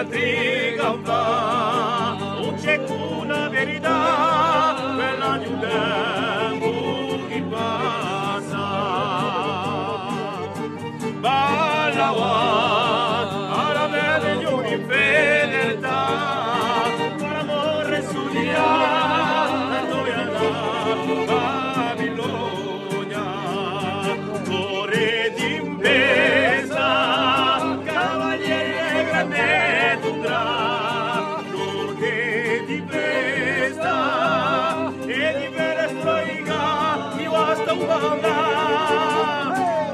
triga va, non c'è una verità, quella di un tempo che passa. Balla alla bella di un'infedeltà, con l'amore studiato, e noi andiamo a Babilonia, cuore d'impresa, cavaliere grande tundrà, che di presta e di bella stroica mi basta un banda.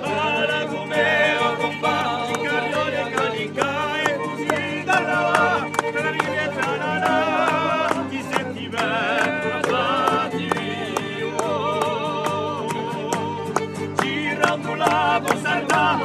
Alla come a combattere in carrione canica e così dalla la riviera la ti senti bene fatti vivo girando la bossarda